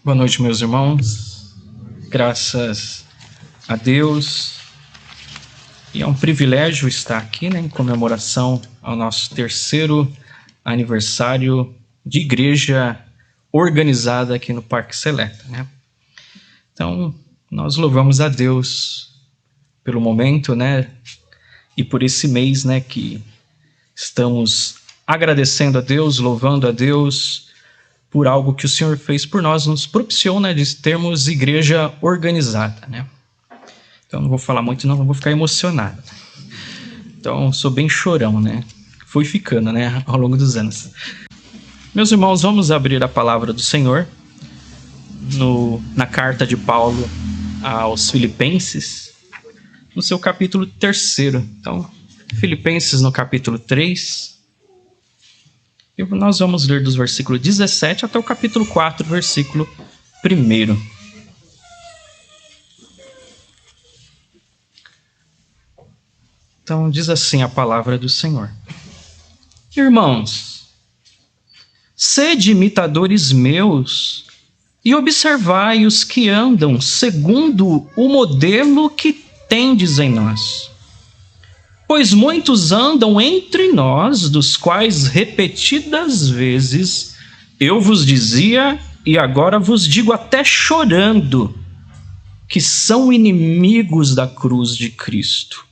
Boa noite, meus irmãos. Graças a Deus. E é um privilégio estar aqui, em comemoração ao nosso 3º aniversário de igreja organizada aqui no Parque Seleta, Então, nós louvamos a Deus pelo momento, e por esse mês, que estamos agradecendo a Deus, louvando a Deus por algo que o Senhor fez por nós, nos propiciou, de termos igreja organizada, Então, não vou falar muito, não vou ficar emocionado. Então, sou bem chorão, Fui ficando, ao longo dos anos. Meus irmãos, vamos abrir a palavra do Senhor na carta de Paulo aos Filipenses, no seu capítulo 3. Então, Filipenses no capítulo 3. E nós vamos ler dos versículos 17 até o capítulo 4, versículo 1. Então, diz assim a palavra do Senhor. Irmãos, sede imitadores meus e observai os que andam segundo o modelo que tendes em nós. Pois muitos andam entre nós, dos quais repetidas vezes eu vos dizia, e agora vos digo até chorando, que são inimigos da cruz de Cristo.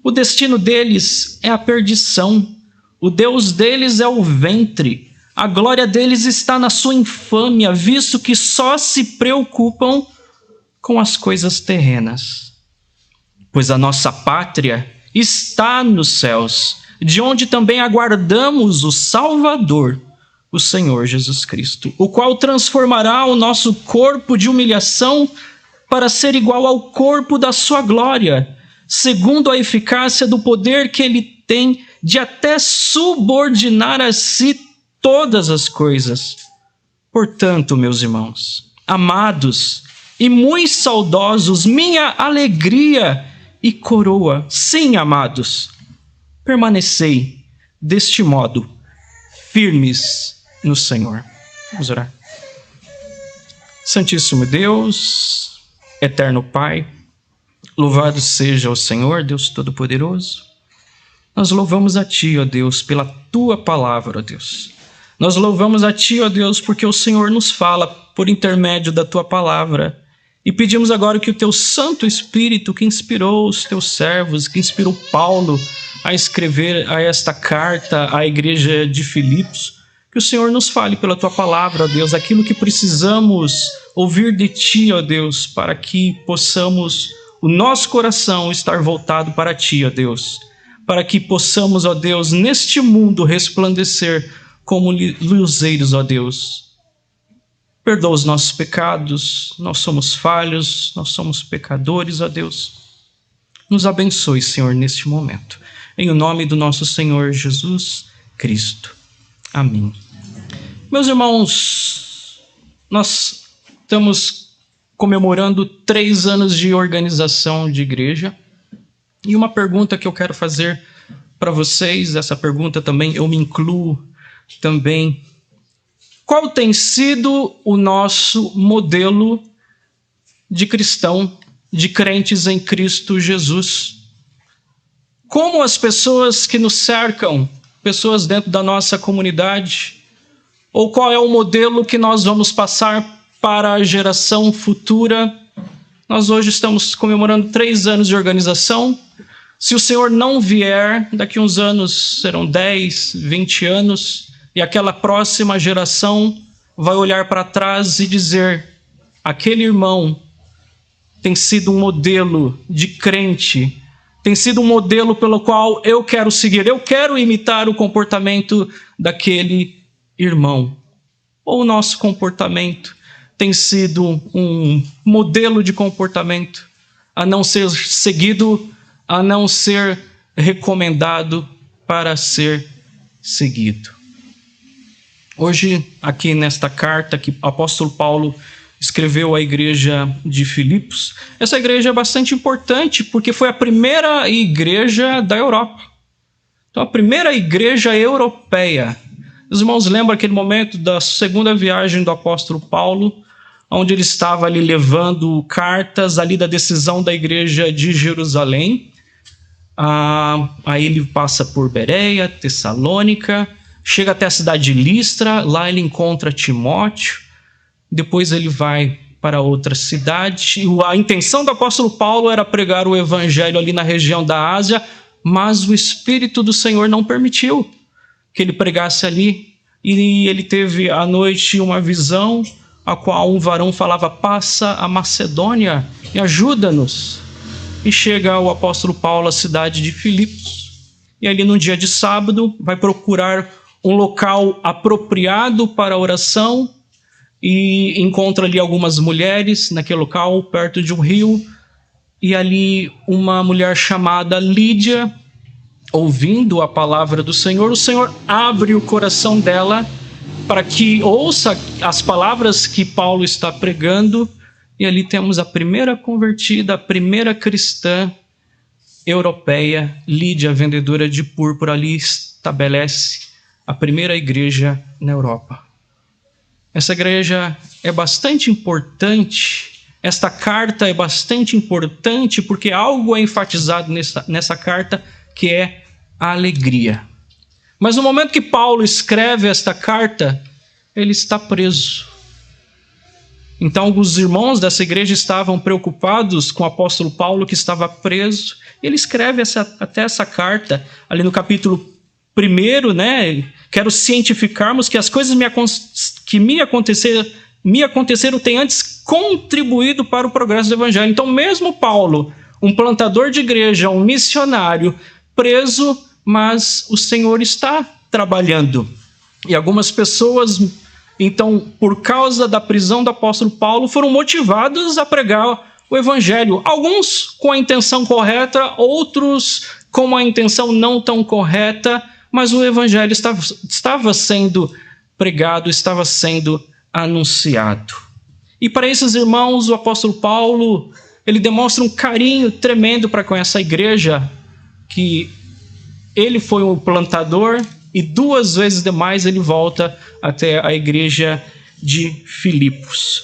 O destino deles é a perdição, o Deus deles é o ventre, a glória deles está na sua infâmia, visto que só se preocupam com as coisas terrenas. Pois a nossa pátria está nos céus, de onde também aguardamos o Salvador, o Senhor Jesus Cristo, o qual transformará o nosso corpo de humilhação para ser igual ao corpo da sua glória, segundo a eficácia do poder que ele tem de até subordinar a si todas as coisas. Portanto, meus irmãos, amados e muito saudosos, minha alegria e coroa, sim, amados, permanecei deste modo, firmes no Senhor. Vamos orar. Santíssimo Deus, eterno Pai, louvado seja o Senhor, Deus Todo-Poderoso. Nós louvamos a Ti, ó Deus, pela Tua palavra, ó Deus. Nós louvamos a Ti, ó Deus, porque o Senhor nos fala por intermédio da Tua palavra. E pedimos agora que o Teu Santo Espírito, que inspirou os Teus servos, que inspirou Paulo a escrever a esta carta à igreja de Filipos, que o Senhor nos fale pela Tua palavra, ó Deus, aquilo que precisamos ouvir de Ti, ó Deus, para que possamos, o nosso coração estar voltado para Ti, ó Deus, para que possamos, ó Deus, neste mundo resplandecer como luzeiros, ó Deus. Perdoa os nossos pecados, nós somos falhos, nós somos pecadores, ó Deus. Nos abençoe, Senhor, neste momento. Em o nome do nosso Senhor Jesus Cristo. Amém. Meus irmãos, nós estamos comemorando 3 anos de organização de igreja. E uma pergunta que eu quero fazer para vocês, essa pergunta também eu me incluo também. Qual tem sido o nosso modelo de cristão, de crentes em Cristo Jesus? Como as pessoas que nos cercam, pessoas dentro da nossa comunidade, ou qual é o modelo que nós vamos passar para a geração futura? Nós hoje estamos comemorando 3 anos de organização. Se o Senhor não vier, daqui uns anos serão 10, 20 anos, e aquela próxima geração vai olhar para trás e dizer: aquele irmão tem sido um modelo de crente, tem sido um modelo pelo qual eu quero seguir, eu quero imitar o comportamento daquele irmão. Ou o nosso comportamento tem sido um modelo de comportamento a não ser seguido, a não ser recomendado para ser seguido. Hoje, aqui nesta carta que o apóstolo Paulo escreveu à igreja de Filipos, essa igreja é bastante importante porque foi a primeira igreja da Europa. Então, a primeira igreja europeia. Os irmãos lembram aquele momento da segunda viagem do apóstolo Paulo, onde ele estava ali levando cartas ali da decisão da igreja de Jerusalém. Aí ele passa por Bereia, Tessalônica, chega até a cidade de Listra, lá ele encontra Timóteo, depois ele vai para outra cidade. A intenção do apóstolo Paulo era pregar o evangelho ali na região da Ásia, mas o Espírito do Senhor não permitiu que ele pregasse ali. E ele teve à noite uma visão, a qual um varão falava: passa a Macedônia e ajuda-nos. E chega o apóstolo Paulo à cidade de Filipos. E ali no dia de sábado vai procurar um local apropriado para a oração e encontra ali algumas mulheres naquele local, perto de um rio. E ali uma mulher chamada Lídia, ouvindo a palavra do Senhor, o Senhor abre o coração dela para que ouça as palavras que Paulo está pregando. E ali temos a primeira convertida, a primeira cristã europeia, Lídia, vendedora de púrpura. Ali estabelece a primeira igreja na Europa. Essa igreja é bastante importante, esta carta é bastante importante porque algo é enfatizado nessa carta, que é a alegria. Mas no momento que Paulo escreve esta carta, ele está preso. Então, os irmãos dessa igreja estavam preocupados com o apóstolo Paulo, que estava preso. Ele escreve até essa carta, ali no capítulo 1, né? Quero cientificarmos que as coisas que me aconteceram têm antes contribuído para o progresso do evangelho. Então, mesmo Paulo, um plantador de igreja, um missionário, preso, mas o Senhor está trabalhando. E algumas pessoas, então, por causa da prisão do apóstolo Paulo, foram motivados a pregar o evangelho. Alguns com a intenção correta, outros com a intenção não tão correta, mas o evangelho estava sendo pregado, estava sendo anunciado. E para esses irmãos, o apóstolo Paulo, ele demonstra um carinho tremendo para com essa igreja, que ele foi um plantador, e 2 vezes demais ele volta até a igreja de Filipos.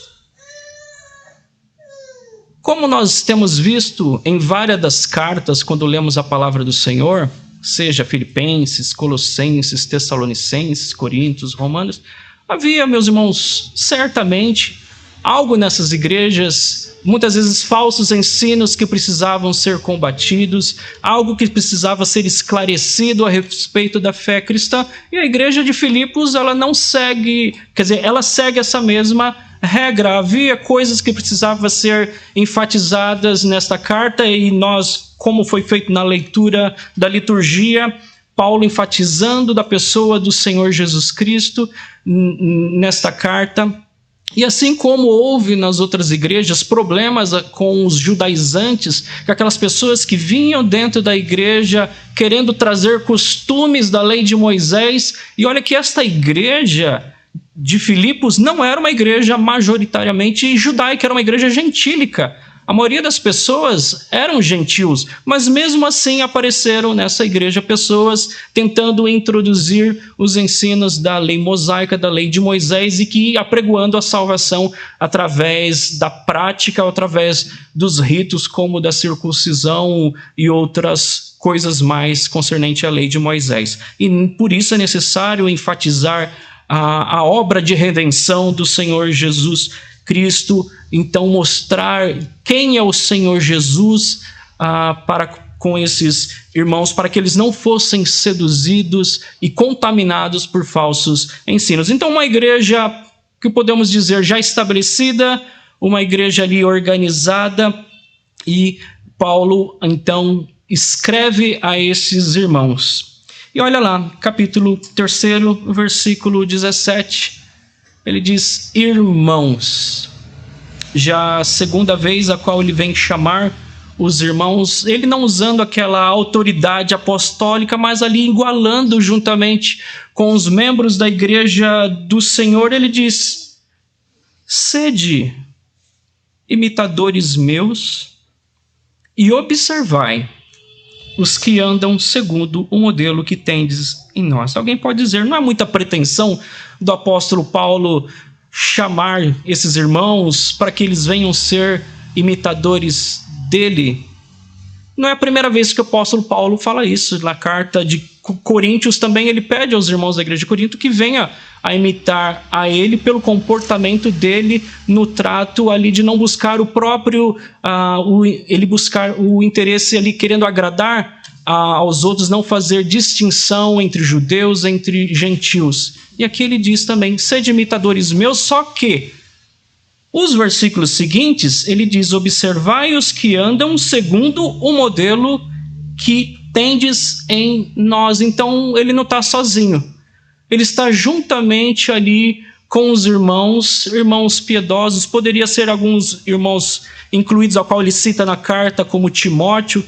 Como nós temos visto em várias das cartas, quando lemos a palavra do Senhor, seja Filipenses, Colossenses, Tessalonicenses, Coríntios, Romanos, havia, meus irmãos, certamente algo nessas igrejas, muitas vezes falsos ensinos que precisavam ser combatidos, algo que precisava ser esclarecido a respeito da fé cristã. E a igreja de Filipos, ela não segue, ela segue essa mesma regra. Havia coisas que precisavam ser enfatizadas nesta carta, e nós, como foi feito na leitura da liturgia, Paulo enfatizando da pessoa do Senhor Jesus Cristo nesta carta. E assim como houve nas outras igrejas problemas com os judaizantes, com aquelas pessoas que vinham dentro da igreja querendo trazer costumes da lei de Moisés, e olha que esta igreja de Filipos não era uma igreja majoritariamente judaica, era uma igreja gentílica. A maioria das pessoas eram gentios, mas mesmo assim apareceram nessa igreja pessoas tentando introduzir os ensinos da lei mosaica, da lei de Moisés, e que apregoando a salvação através da prática, através dos ritos como da circuncisão e outras coisas mais concernentes à lei de Moisés. E por isso é necessário enfatizar a obra de redenção do Senhor Jesus Cristo, então mostrar quem é o Senhor Jesus com esses irmãos, para que eles não fossem seduzidos e contaminados por falsos ensinos. Então, uma igreja que podemos dizer já estabelecida, uma igreja ali organizada, e Paulo então escreve a esses irmãos. E olha lá, capítulo 3, versículo 17, ele diz: irmãos. Já a segunda vez a qual ele vem chamar os irmãos, ele não usando aquela autoridade apostólica, mas ali igualando juntamente com os membros da igreja do Senhor, ele diz: sede imitadores meus e observai os que andam segundo o modelo que tendes em nós. Alguém pode dizer, não é muita pretensão do apóstolo Paulo chamar esses irmãos para que eles venham ser imitadores dele. Não é a primeira vez que o apóstolo Paulo fala isso. Na carta de Coríntios também ele pede aos irmãos da igreja de Corinto que venha a imitar a ele pelo comportamento dele no trato ali de não buscar o próprio, ele buscar o interesse ali querendo agradar aos outros, não fazer distinção entre judeus, entre gentios. E aqui ele diz também, sede imitadores meus, só que os versículos seguintes, ele diz, observai os que andam segundo o modelo que tendes em nós. Então, ele não está sozinho. Ele está juntamente ali com os irmãos piedosos. Poderia ser alguns irmãos incluídos, ao qual ele cita na carta, como Timóteo,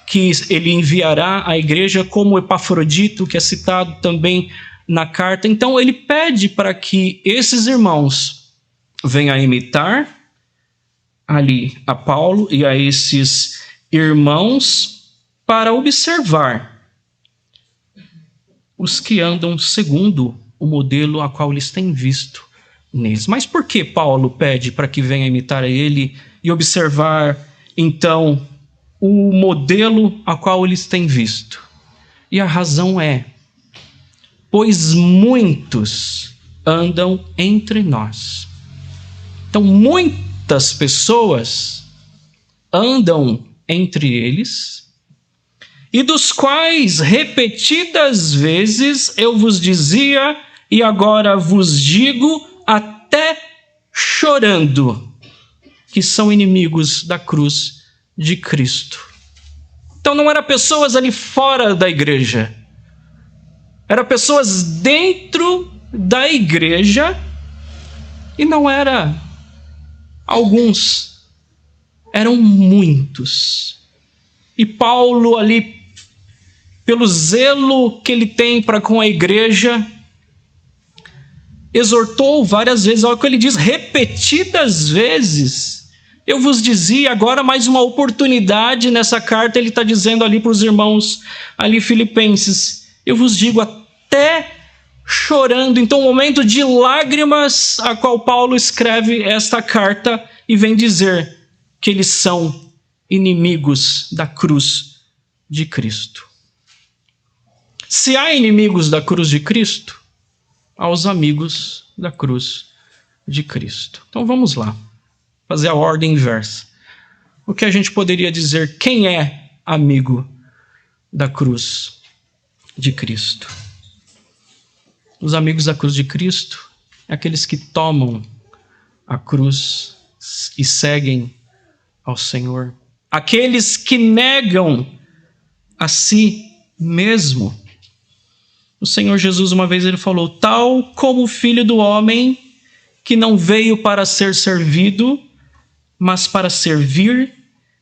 que ele enviará à igreja, como Epafrodito, que é citado também na carta. Então, ele pede para que esses irmãos venham a imitar ali a Paulo e a esses irmãos para observar os que andam segundo o modelo a qual eles têm visto neles. Mas por que Paulo pede para que venha imitar a ele e observar, então, o modelo a qual eles têm visto? E a razão é, pois muitos andam entre nós. Então, muitas pessoas andam entre eles, e dos quais repetidas vezes eu vos dizia, e agora vos digo, até chorando, que são inimigos da cruz de Cristo. Então não eram pessoas ali fora da igreja, eram pessoas dentro da igreja, e não era alguns, eram muitos. E Paulo ali, pelo zelo que ele tem para com a igreja, exortou várias vezes, olha o que ele diz, repetidas vezes. Eu vos dizia, agora mais uma oportunidade nessa carta, ele está dizendo ali para os irmãos ali filipenses, eu vos digo até chorando. Então, um momento de lágrimas, a qual Paulo escreve esta carta e vem dizer que eles são inimigos da cruz de Cristo. Se há inimigos da cruz de Cristo, há os amigos da cruz de Cristo. Então vamos lá, fazer a ordem inversa. O que a gente poderia dizer, quem é amigo da cruz de Cristo? Os amigos da cruz de Cristo é aqueles que tomam a cruz e seguem ao Senhor. Aqueles que negam a si mesmo. O Senhor Jesus, uma vez, ele falou, tal como o Filho do Homem, que não veio para ser servido, mas para servir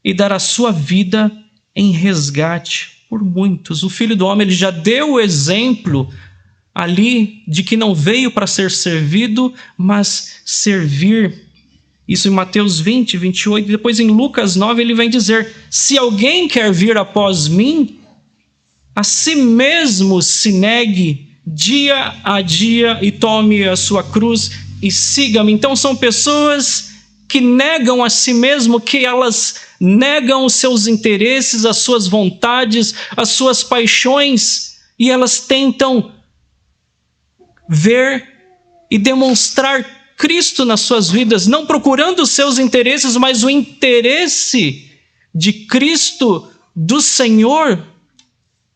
e dar a sua vida em resgate por muitos. O Filho do Homem, ele já deu o exemplo ali de que não veio para ser servido, mas servir. Isso em Mateus 20, 28, e depois em Lucas 9 ele vem dizer, se alguém quer vir após mim, a si mesmo se negue dia a dia e tome a sua cruz e siga-me. Então são pessoas que negam a si mesmo, que elas negam os seus interesses, as suas vontades, as suas paixões, e elas tentam ver e demonstrar Cristo nas suas vidas, não procurando os seus interesses, mas o interesse de Cristo, do Senhor.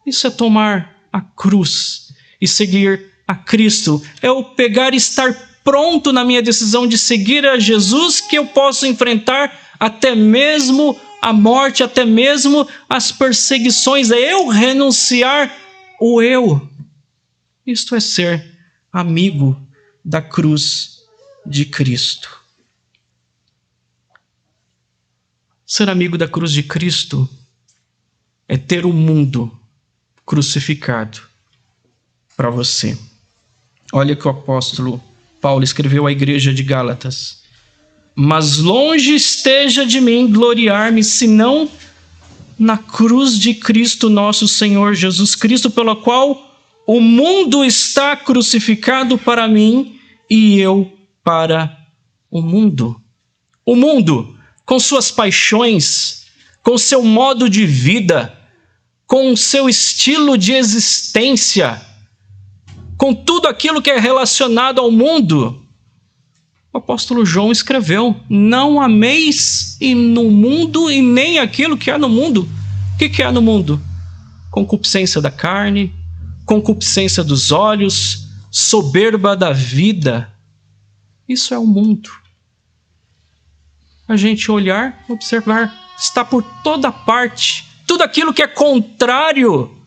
Isso é tomar a cruz e seguir a Cristo. É o pegar e estar pronto na minha decisão de seguir a Jesus, que eu posso enfrentar até mesmo a morte, até mesmo as perseguições. É eu renunciar o eu. Isto é ser amigo da cruz de Cristo. Ser amigo da cruz de Cristo é ter o mundo crucificado para você. Olha que o apóstolo Paulo escreveu à igreja de Gálatas. Mas longe esteja de mim gloriar-me, senão na cruz de Cristo nosso Senhor Jesus Cristo, pela qual o mundo está crucificado para mim e eu para o mundo. O mundo, com suas paixões, com seu modo de vida, com seu estilo de existência, com tudo aquilo que é relacionado ao mundo. O apóstolo João escreveu: não ameis no mundo e nem aquilo que há no mundo. O que há no mundo? Concupiscência da carne, concupiscência dos olhos, soberba da vida. Isso é o mundo. A gente olhar, observar, está por toda parte. Tudo aquilo que é contrário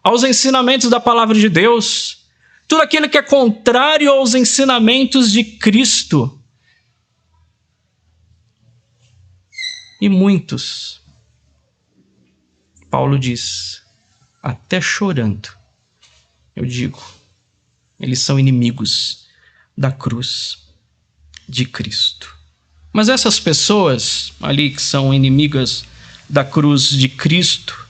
aos ensinamentos da palavra de Deus, tudo aquilo que é contrário aos ensinamentos de Cristo. E muitos, Paulo diz, até chorando, eu digo, eles são inimigos da cruz de Cristo. Mas essas pessoas ali que são inimigas da cruz de Cristo,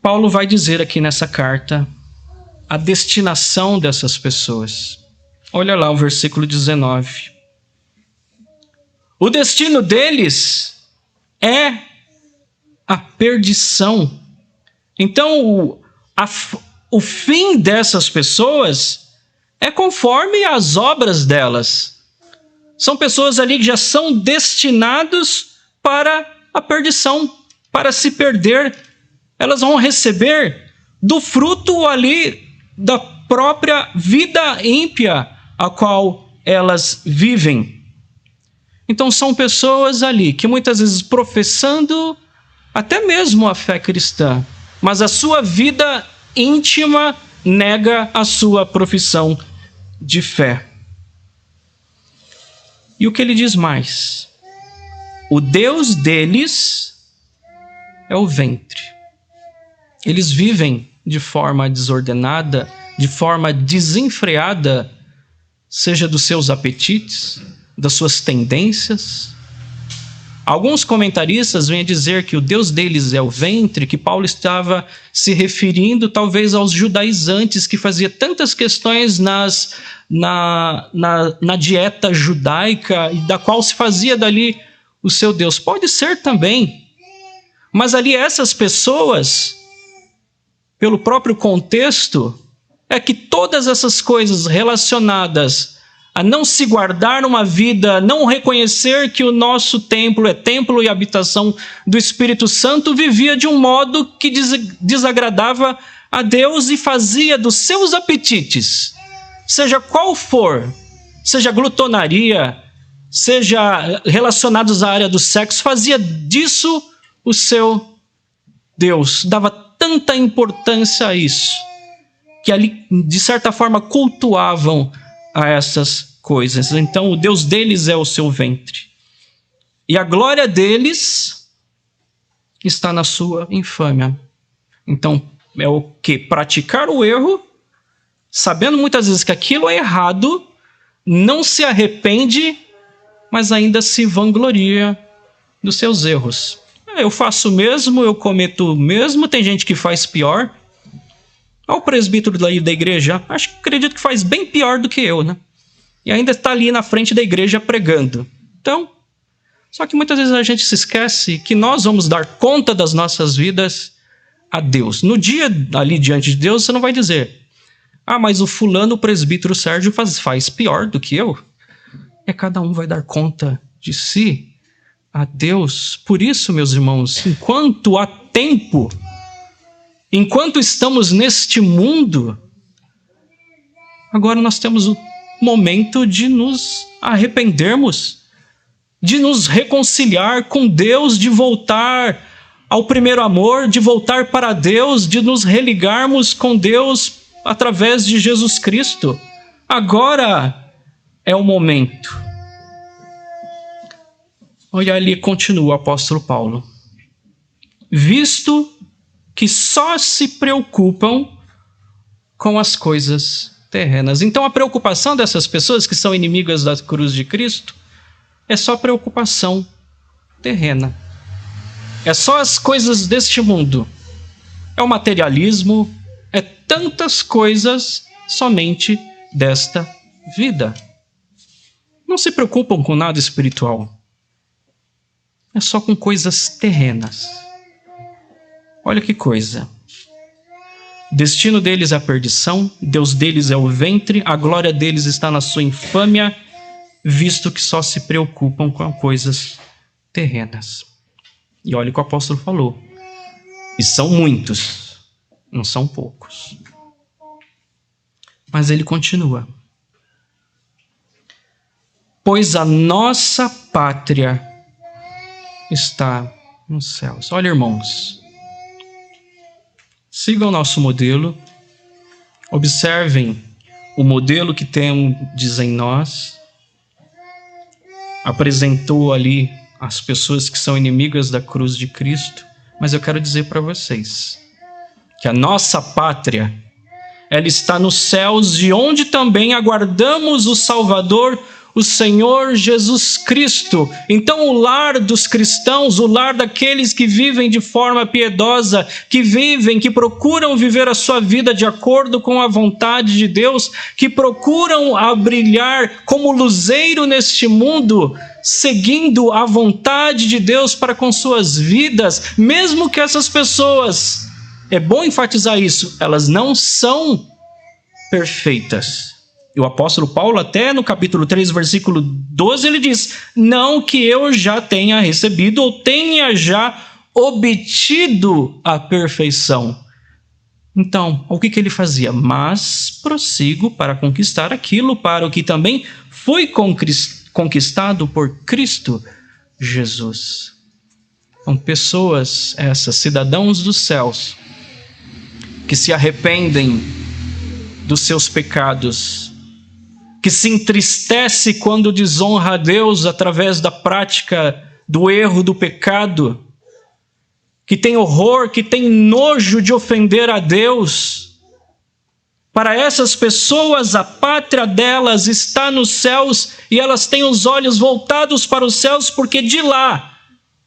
Paulo vai dizer aqui nessa carta a destinação dessas pessoas. Olha lá o versículo 19. O destino deles é a perdição. Então, o fim dessas pessoas é conforme as obras delas. São pessoas ali que já são destinados para a perdição, para se perder. Elas vão receber do fruto ali da própria vida ímpia a qual elas vivem. Então são pessoas ali que muitas vezes professando até mesmo a fé cristã, mas a sua vida íntima nega a sua profissão de fé. E o que ele diz mais? O Deus deles é o ventre. Eles vivem de forma desordenada, de forma desenfreada, seja dos seus apetites, das suas tendências. Alguns comentaristas vêm dizer que o Deus deles é o ventre, que Paulo estava se referindo talvez aos judaizantes, que fazia tantas questões na dieta judaica, e da qual se fazia dali o seu Deus. Pode ser também, mas ali essas pessoas, pelo próprio contexto, é que todas essas coisas relacionadas a não se guardar uma vida, não reconhecer que o nosso templo é templo e habitação do Espírito Santo, vivia de um modo que desagradava a Deus e fazia dos seus apetites, seja qual for, seja glutonaria, seja relacionados à área do sexo, fazia disso o seu Deus, dava tanta importância a isso, que ali, de certa forma, cultuavam a essas coisas. Então, o Deus deles é o seu ventre. E a glória deles está na sua infâmia. Então, é o que? Praticar o erro, sabendo muitas vezes que aquilo é errado, não se arrepende, mas ainda se vangloria dos seus erros. Eu faço o mesmo, eu cometo o mesmo, tem gente que faz pior. Olha o presbítero da igreja, acredito que faz bem pior do que eu, né? E ainda está ali na frente da igreja pregando. Então, só que muitas vezes a gente se esquece que nós vamos dar conta das nossas vidas a Deus. No dia ali diante de Deus, você não vai dizer: mas o fulano, o presbítero Sérgio faz pior do que eu. Cada um vai dar conta de si a Deus. Por isso, meus irmãos, enquanto há tempo, enquanto estamos neste mundo, agora nós temos o momento de nos arrependermos, de nos reconciliar com Deus, de voltar ao primeiro amor, de voltar para Deus, de nos religarmos com Deus através de Jesus Cristo. Agora é o momento. Olha ali, continua o apóstolo Paulo. Visto que só se preocupam com as coisas terrenas. Então a preocupação dessas pessoas que são inimigas da cruz de Cristo é só preocupação terrena. É só as coisas deste mundo. É o materialismo, é tantas coisas somente desta vida. Não se preocupam com nada espiritual. É só com coisas terrenas. Olha que coisa. Destino deles é a perdição, Deus deles é o ventre, a glória deles está na sua infâmia, visto que só se preocupam com coisas terrenas. E olha o que o apóstolo falou. E são muitos, não são poucos. Mas ele continua. Pois a nossa pátria está nos céus. Olha, irmãos, sigam o nosso modelo, observem o modelo que temos em nós. Apresentou ali as pessoas que são inimigas da cruz de Cristo, mas eu quero dizer para vocês que a nossa pátria, ela está nos céus, de onde também aguardamos o Salvador, o Senhor Jesus Cristo. Então o lar dos cristãos, o lar daqueles que vivem de forma piedosa, que procuram viver a sua vida de acordo com a vontade de Deus, que procuram brilhar como luzeiro neste mundo, seguindo a vontade de Deus para com suas vidas, mesmo que essas pessoas, é bom enfatizar isso, elas não são perfeitas. E o apóstolo Paulo, até no capítulo 3, versículo 12, ele diz: não que eu já tenha recebido ou tenha já obtido a perfeição. Então, o que ele fazia? Mas prossigo para conquistar aquilo para o que também fui conquistado por Cristo Jesus. São pessoas essas, cidadãos dos céus, que se arrependem dos seus pecados, que se entristece quando desonra a Deus através da prática do erro, do pecado, que tem horror, que tem nojo de ofender a Deus. Para essas pessoas, a pátria delas está nos céus e elas têm os olhos voltados para os céus, porque de lá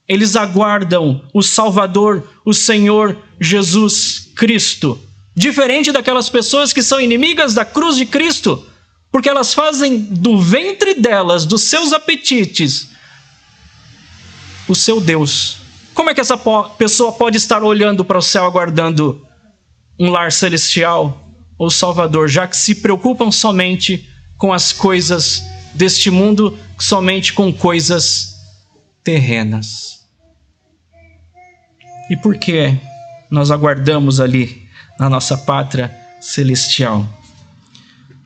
eles aguardam o Salvador, o Senhor Jesus Cristo. Diferente daquelas pessoas que são inimigas da cruz de Cristo, porque elas fazem do ventre delas, dos seus apetites, o seu Deus. Como é que essa pessoa pode estar olhando para o céu aguardando um lar celestial ou Salvador, já que se preocupam somente com as coisas deste mundo, somente com coisas terrenas? E por que nós aguardamos ali na nossa pátria celestial?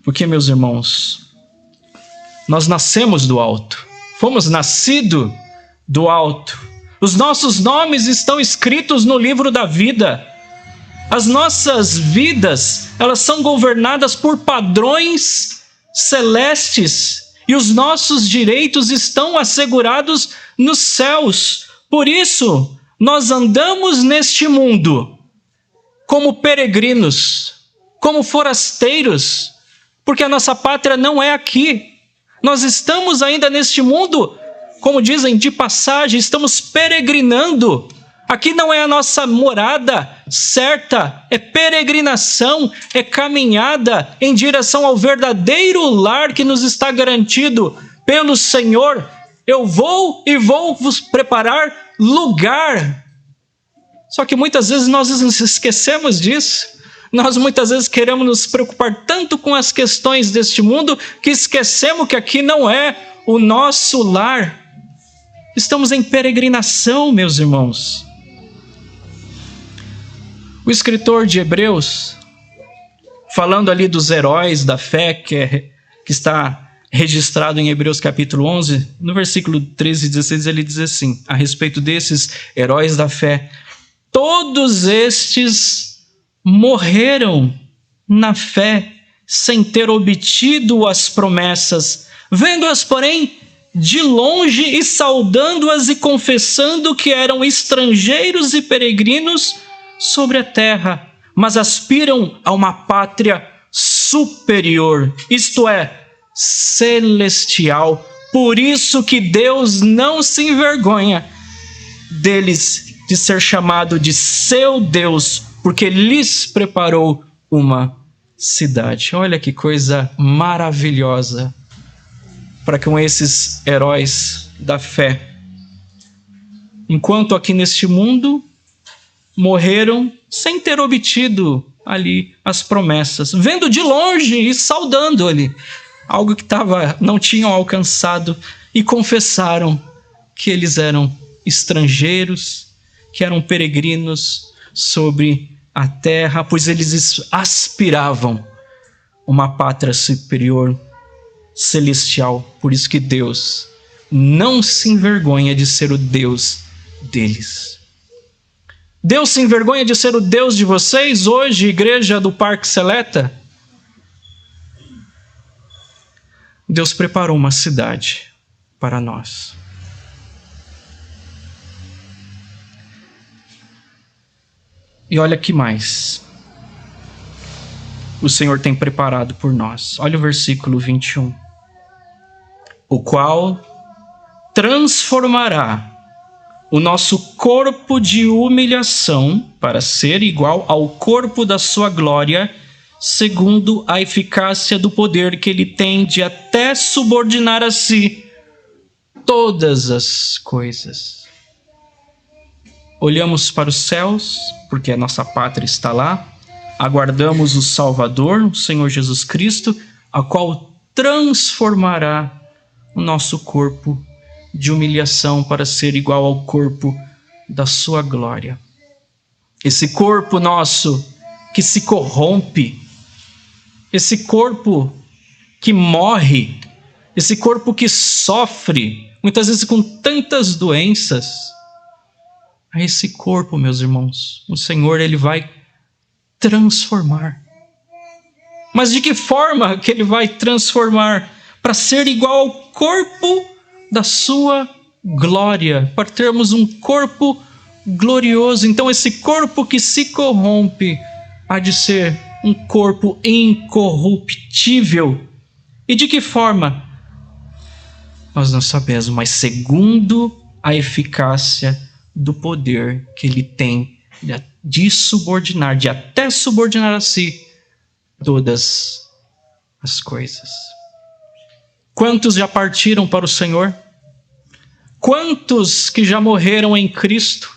Porque, meus irmãos, nós nascemos do alto, fomos nascidos do alto. Os nossos nomes estão escritos no livro da vida. As nossas vidas, elas são governadas por padrões celestes e os nossos direitos estão assegurados nos céus. Por isso, nós andamos neste mundo como peregrinos, como forasteiros, porque a nossa pátria não é aqui. Nós estamos ainda neste mundo, como dizem, de passagem, estamos peregrinando. Aqui não é a nossa morada certa, é peregrinação, é caminhada em direção ao verdadeiro lar que nos está garantido pelo Senhor. Eu vou e vou vos preparar lugar. Só que muitas vezes nós nos esquecemos disso. Nós muitas vezes queremos nos preocupar tanto com as questões deste mundo que esquecemos que aqui não é o nosso lar. Estamos em peregrinação, meus irmãos. O escritor de Hebreus, falando ali dos heróis da fé, que está registrado em Hebreus capítulo 11, no versículo 13 e 16, ele diz assim, a respeito desses heróis da fé: todos estes morreram na fé, sem ter obtido as promessas, vendo-as, porém, de longe e saudando-as e confessando que eram estrangeiros e peregrinos sobre a terra, mas aspiram a uma pátria superior, isto é, celestial. Por isso que Deus não se envergonha deles de ser chamado de seu Deus, porque lhes preparou uma cidade. Olha que coisa maravilhosa para com esses heróis da fé. Enquanto aqui neste mundo morreram sem ter obtido ali as promessas, vendo de longe e saudando ali algo que não tinham alcançado, e confessaram que eles eram estrangeiros, que eram peregrinos sobre a terra, pois eles aspiravam uma pátria superior, celestial. Por isso que Deus não se envergonha de ser o Deus deles. Deus se envergonha de ser o Deus de vocês hoje, igreja do Parque Seleta? Deus preparou uma cidade para nós. E olha que mais o Senhor tem preparado por nós. Olha o versículo 21. O qual transformará o nosso corpo de humilhação para ser igual ao corpo da sua glória, segundo a eficácia do poder que ele tem de até subordinar a si todas as coisas. Olhamos para os céus, porque a nossa pátria está lá, aguardamos o Salvador, o Senhor Jesus Cristo, a qual transformará o nosso corpo de humilhação para ser igual ao corpo da sua glória. Esse corpo nosso que se corrompe, esse corpo que morre, esse corpo que sofre, muitas vezes com tantas doenças, a esse corpo, meus irmãos, o Senhor, ele vai transformar. Mas de que forma que ele vai transformar? Para ser igual ao corpo da sua glória, para termos um corpo glorioso. Então esse corpo que se corrompe há de ser um corpo incorruptível. E de que forma? Nós não sabemos, mas segundo a eficácia do poder que ele tem de subordinar, de até subordinar a si todas as coisas. Quantos já partiram para o Senhor? Quantos que já morreram em Cristo?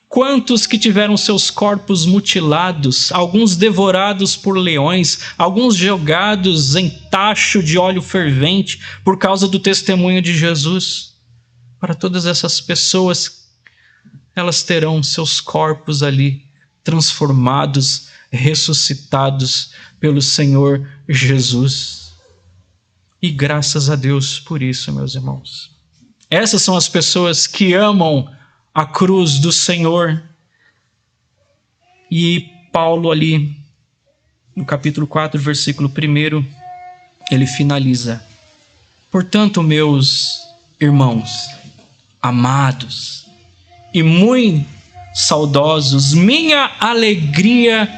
Quantos que tiveram seus corpos mutilados, alguns devorados por leões, alguns jogados em tacho de óleo fervente por causa do testemunho de Jesus? Para todas essas pessoas, elas terão seus corpos ali transformados, ressuscitados pelo Senhor Jesus. E graças a Deus por isso, meus irmãos. Essas são as pessoas que amam a cruz do Senhor. E Paulo ali, no capítulo 4, versículo 1, ele finaliza: portanto, meus irmãos, amados e muito saudosos, minha alegria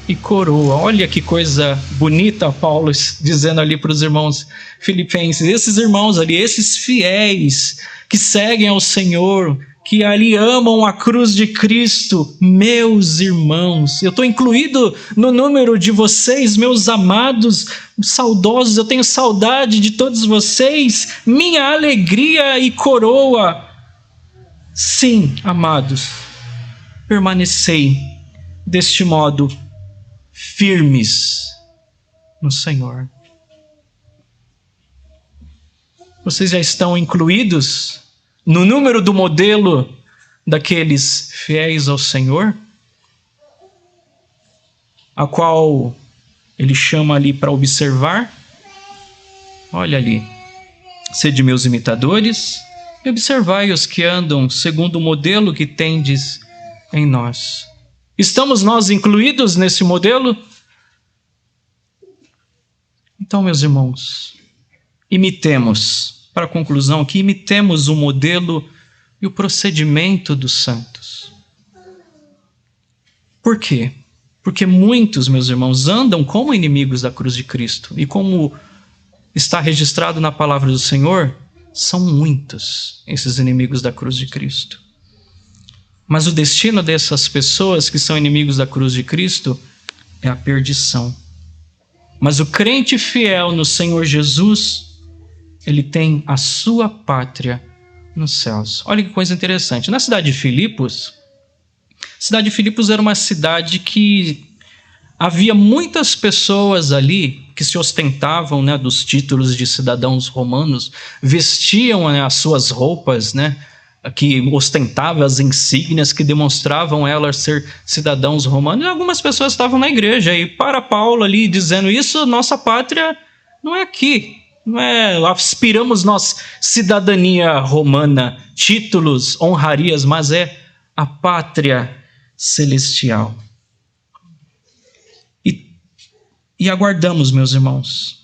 e coroa. Olha que coisa bonita Paulo dizendo ali para os irmãos filipenses. Esses irmãos ali, esses fiéis que seguem ao Senhor, que ali amam a cruz de Cristo, meus irmãos. Eu estou incluído no número de vocês, meus amados, saudosos. Eu tenho saudade de todos vocês. Minha alegria e coroa. Sim, amados, permanecei deste modo firmes no Senhor. Vocês já estão incluídos no número do modelo daqueles fiéis ao Senhor, a qual ele chama ali para observar? Olha ali: sede meus imitadores e observai os que andam segundo o modelo que tendes em nós. Estamos nós incluídos nesse modelo? Então, meus irmãos, imitemos, para a conclusão aqui, imitemos o modelo e o procedimento dos santos. Por quê? Porque muitos, meus irmãos, andam como inimigos da cruz de Cristo. E como está registrado na palavra do Senhor, são muitos esses inimigos da cruz de Cristo. Mas o destino dessas pessoas que são inimigos da cruz de Cristo é a perdição. Mas o crente fiel no Senhor Jesus, ele tem a sua pátria nos céus. Olha que coisa interessante. Na cidade de Filipos, era uma cidade que havia muitas pessoas ali que se ostentavam, né, dos títulos de cidadãos romanos, vestiam, né, as suas roupas, né, que ostentavam as insígnias que demonstravam elas ser cidadãos romanos. E algumas pessoas estavam na igreja e para Paulo ali dizendo isso, nossa pátria não é aqui. Não é, aspiramos nós cidadania romana, títulos, honrarias, mas é a pátria celestial. E aguardamos, meus irmãos,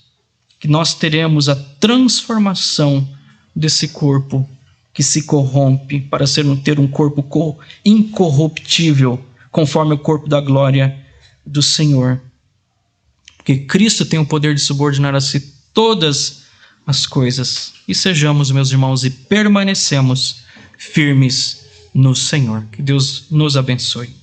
que nós teremos a transformação desse corpo que se corrompe para ter um corpo incorruptível, conforme o corpo da glória do Senhor. Porque Cristo tem o poder de subordinar a si todas as coisas. E sejamos, meus irmãos, e permanecemos firmes no Senhor. Que Deus nos abençoe.